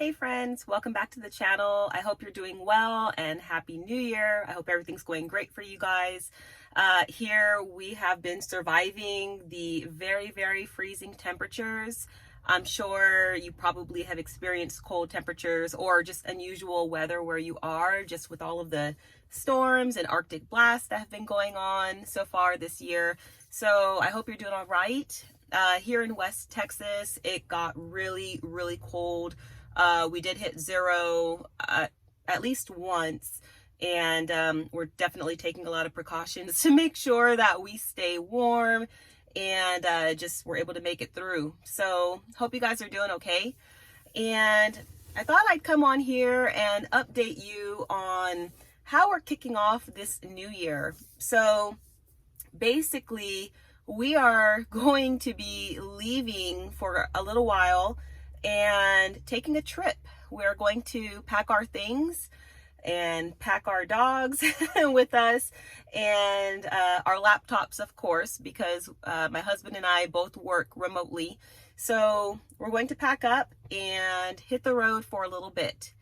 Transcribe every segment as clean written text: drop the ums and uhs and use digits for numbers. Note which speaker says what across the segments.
Speaker 1: Hey friends, welcome back to the channel. I hope you're doing well and Happy New Year. I hope everything's going great for you guys. Here we have been surviving the very freezing temperatures. I'm sure you probably have experienced cold temperatures or just unusual weather where you are, just with all of the storms and Arctic blasts that have been going on so far this year. So I hope you're doing all right. Here in West Texas, it got really cold. We did hit zero at least once, and we're definitely taking a lot of precautions to make sure that we stay warm and just we're able to make it through. So hope you guys are doing okay. And I thought I'd come on here and update you on how we're kicking off this new year. So basically, we are going to be leaving for a little while and taking a trip. We're going to pack our things and pack our dogs with us and our laptops, of course, because my husband and I both work remotely. So we're going to pack up and hit the road for a little bit.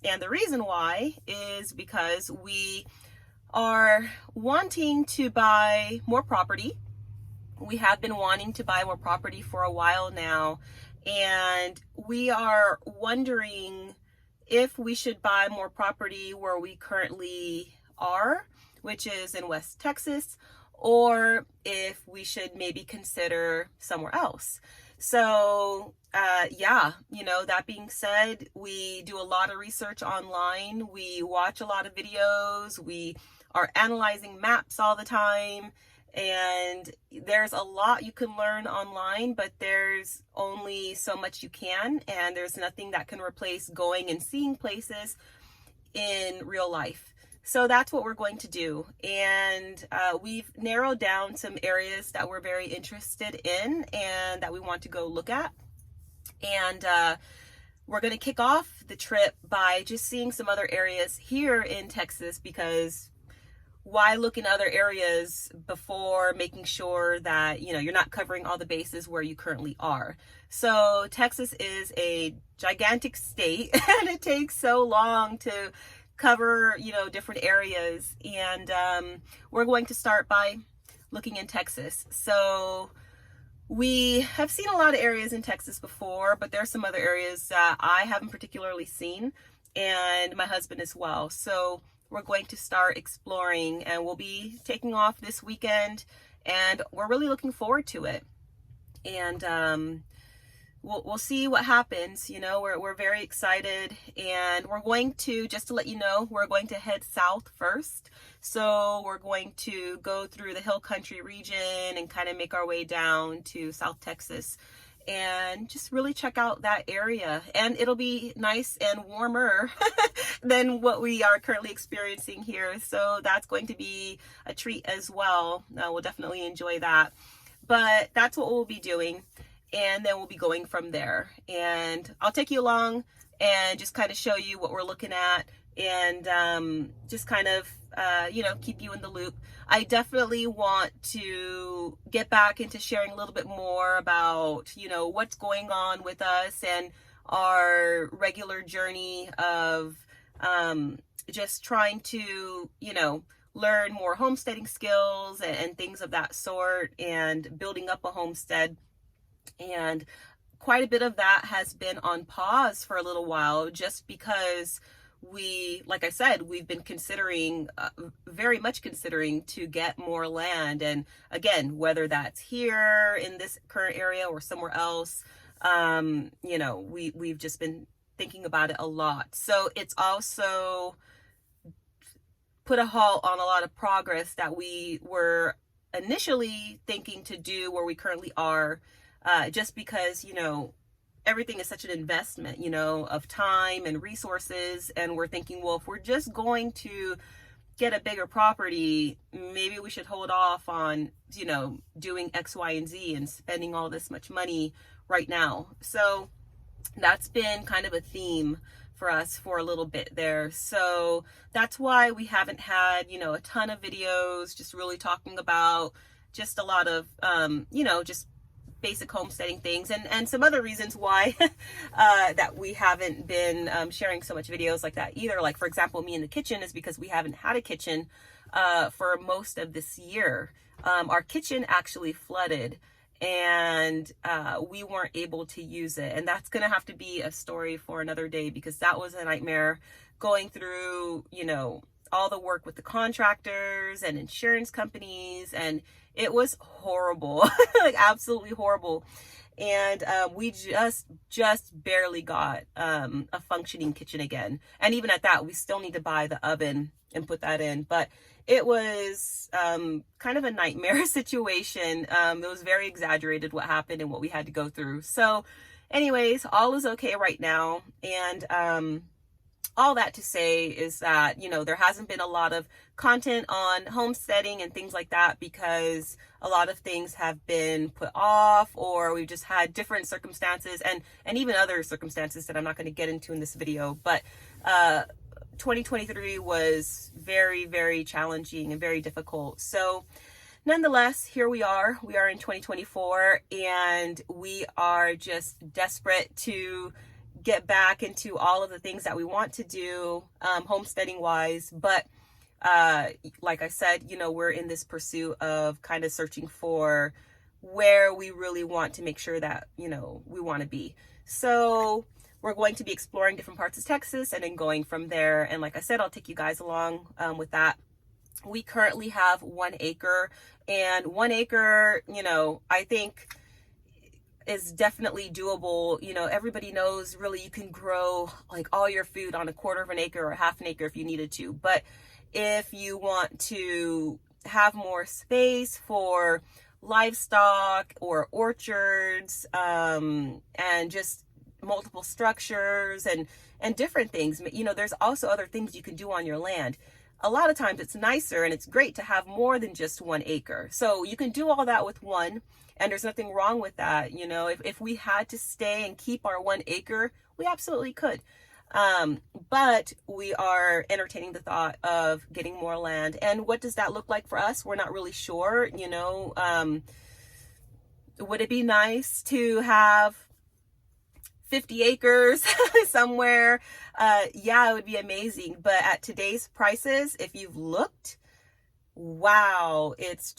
Speaker 1: And the reason why is because we are wanting to buy more property. We have been wanting to buy more property for a while now, and we are wondering if we should buy more property where we currently are, which is in West Texas, or if we should maybe consider somewhere else. So that being said, we do a lot of research online. We watch a lot of videos. We are analyzing maps all the time. And there's a lot you can learn online, but there's only so much you can, and there's nothing that can replace going and seeing places in real life. So that's what we're going to do. And we've narrowed down some areas that we're very interested in and that we want to go look at. And we're going to kick off the trip by just seeing some other areas here in Texas, because why look in other areas before making sure that you're not covering all the bases where you currently are. So Texas is a gigantic state and it takes so long to cover different areas, and we're going to start by looking in Texas. So we have seen a lot of areas in Texas before, but there's some other areas that I haven't particularly seen, and my husband as well. So we're going to start exploring, and we'll be taking off this weekend, and we're really looking forward to it. And we'll see what happens. We're very excited, and we're going to, just to let you know, we're going to head south first. So we're going to go through the Hill Country region and kind of make our way down to South Texas and just really check out that area. And it'll be nice and warmer than what we are currently experiencing here. So that's going to be a treat as well. We'll definitely enjoy that. But that's what we'll be doing. And then we'll be going from there. And I'll take you along and just kind of show you what we're looking at, and just kind of keep you in the loop. I definitely want to get back into sharing a little bit more about what's going on with us and our regular journey of just trying to learn more homesteading skills and things of that sort, and building up a homestead. And quite a bit of that has been on pause for a little while, just because like I said, we've been considering, very much considering, to get more land. And again, whether that's here in this current area or somewhere else, we've just been thinking about it a lot. So it's also put a halt on a lot of progress that we were initially thinking to do where we currently are, just because, everything is such an investment, of time and resources. And we're thinking, well, if we're just going to get a bigger property, maybe we should hold off on, doing X, Y, and Z and spending all this much money right now. So that's been kind of a theme for us for a little bit there. So that's why we haven't had, a ton of videos just really talking about just a lot of, just basic homesteading things, and some other reasons why that we haven't been sharing so much videos like that either. Like, for example, me in the kitchen is because we haven't had a kitchen for most of this year. Our kitchen actually flooded, and we weren't able to use it. And that's going to have to be a story for another day, because that was a nightmare, going through, you know, all the work with the contractors and insurance companies, and it was horrible. Like, absolutely horrible. And we just barely got a functioning kitchen again. And even at that, we still need to buy the oven and put that in. But it was kind of a nightmare situation. It was very exaggerated what happened and what we had to go through. So anyways, all is okay right now. And all that to say is that, you know, there hasn't been a lot of content on homesteading and things like that, because a lot of things have been put off, or we've just had different circumstances, and even other circumstances that I'm not going to get into in this video. But 2023 was very, very challenging and very difficult. So nonetheless, here we are. We are in 2024, and we are just desperate to get back into all of the things that we want to do, homesteading wise. But like I said, you know, we're in this pursuit of kind of searching for where we really want to make sure that, you know, we want to be. So we're going to be exploring different parts of Texas and then going from there. And like I said, I'll take you guys along with that. We currently have 1 acre, and 1 acre, you know, I think is definitely doable. You know, everybody knows really you can grow like all your food on 1/4 of an acre or 1/2 an acre if you needed to. But if you want to have more space for livestock or orchards, and just multiple structures and different things, you know, there's also other things you can do on your land. A lot of times it's nicer and it's great to have more than just 1 acre. So you can do all that with one, and there's nothing wrong with that. You know, if we had to stay and keep our 1 acre, we absolutely could. But we are entertaining the thought of getting more land. And what does that look like for us? We're not really sure. You know, would it be nice to have 50 acres somewhere? Yeah, it would be amazing. But at today's prices, if you've looked, wow, it's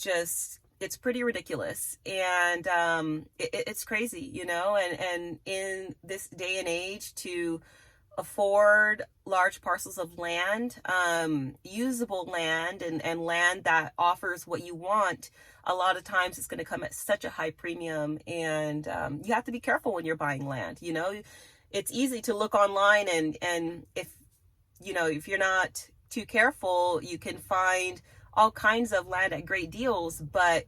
Speaker 1: pretty ridiculous. And it's crazy, you know, and in this day and age, to afford large parcels of land, usable land, and land that offers what you want, a lot of times it's going to come at such a high premium. And you have to be careful when you're buying land. You know, it's easy to look online, and if you're not too careful, you can find all kinds of land at great deals, but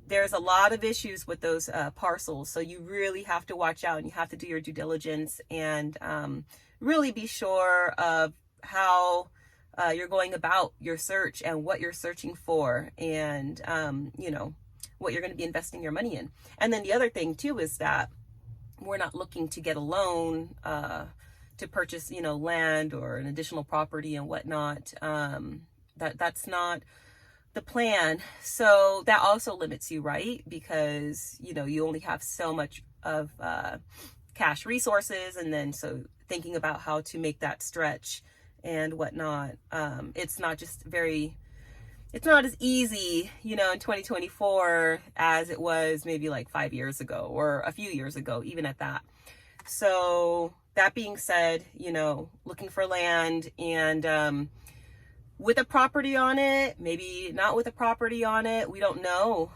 Speaker 1: there's a lot of issues with those parcels. So you really have to watch out, and you have to do your due diligence, and really be sure of how you're going about your search and what you're searching for, and you know, what you're going to be investing your money in. And then the other thing too is that we're not looking to get a loan to purchase, you know, land or an additional property and whatnot. That's not the plan. So that also limits you, right? Because, you know, you only have so much of cash resources, and then so thinking about how to make that stretch and whatnot, it's not as easy, you know, in 2024 as it was maybe like 5 years ago, or a few years ago, even at that. So that being said, you know, looking for land, and with a property on it, maybe not with a property on it, we don't know.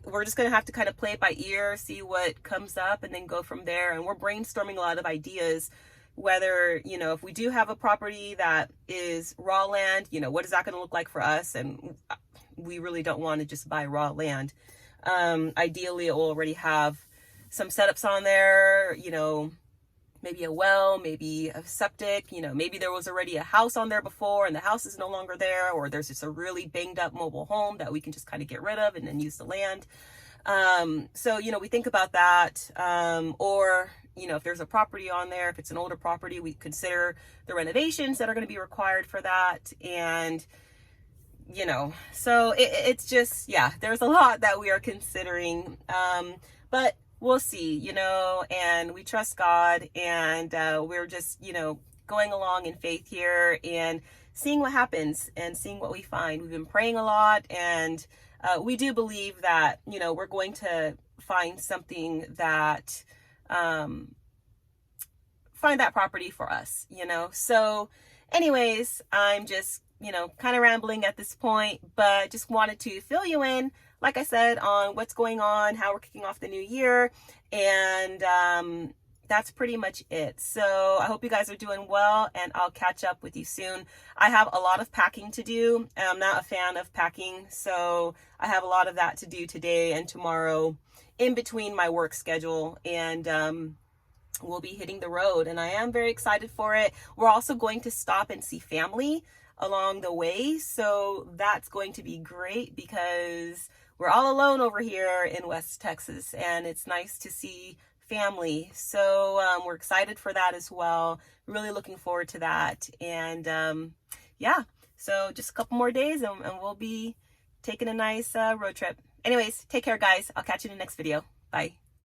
Speaker 1: We're just going to have to kind of play it by ear, see what comes up, and then go from there. And we're brainstorming a lot of ideas, whether, you know, if we do have a property that is raw land, you know, what is that going to look like for us? And we really don't want to just buy raw land. Ideally, it will already have some setups on there, you know, maybe a well, maybe a septic, you know, maybe there was already a house on there before and the house is no longer there, or there's just a really banged up mobile home that we can just kind of get rid of and then use the land. So, you know, we think about that. Or, you know, if there's a property on there, if it's an older property, we consider the renovations that are going to be required for that. And you know, so it's just, yeah, there's a lot that we are considering, but we'll see, you know, and we trust God, and we're just, you know, going along in faith here and seeing what happens and seeing what we find. We've been praying a lot, and we do believe that, you know, we're going to find something that, find that property for us, you know. So anyways, I'm just, you know, kind of rambling at this point, but just wanted to fill you in, like I said, on what's going on, how we're kicking off the new year, and that's pretty much it. So I hope you guys are doing well, and I'll catch up with you soon. I have a lot of packing to do, and I'm not a fan of packing, so I have a lot of that to do today and tomorrow in between my work schedule, and we'll be hitting the road, and I am very excited for it. We're also going to stop and see family along the way, so that's going to be great because we're all alone over here in West Texas, and it's nice to see family. So we're excited for that as well. Really looking forward to that. And yeah, so just a couple more days, and we'll be taking a nice road trip. Anyways, take care, guys. I'll catch you in the next video. Bye.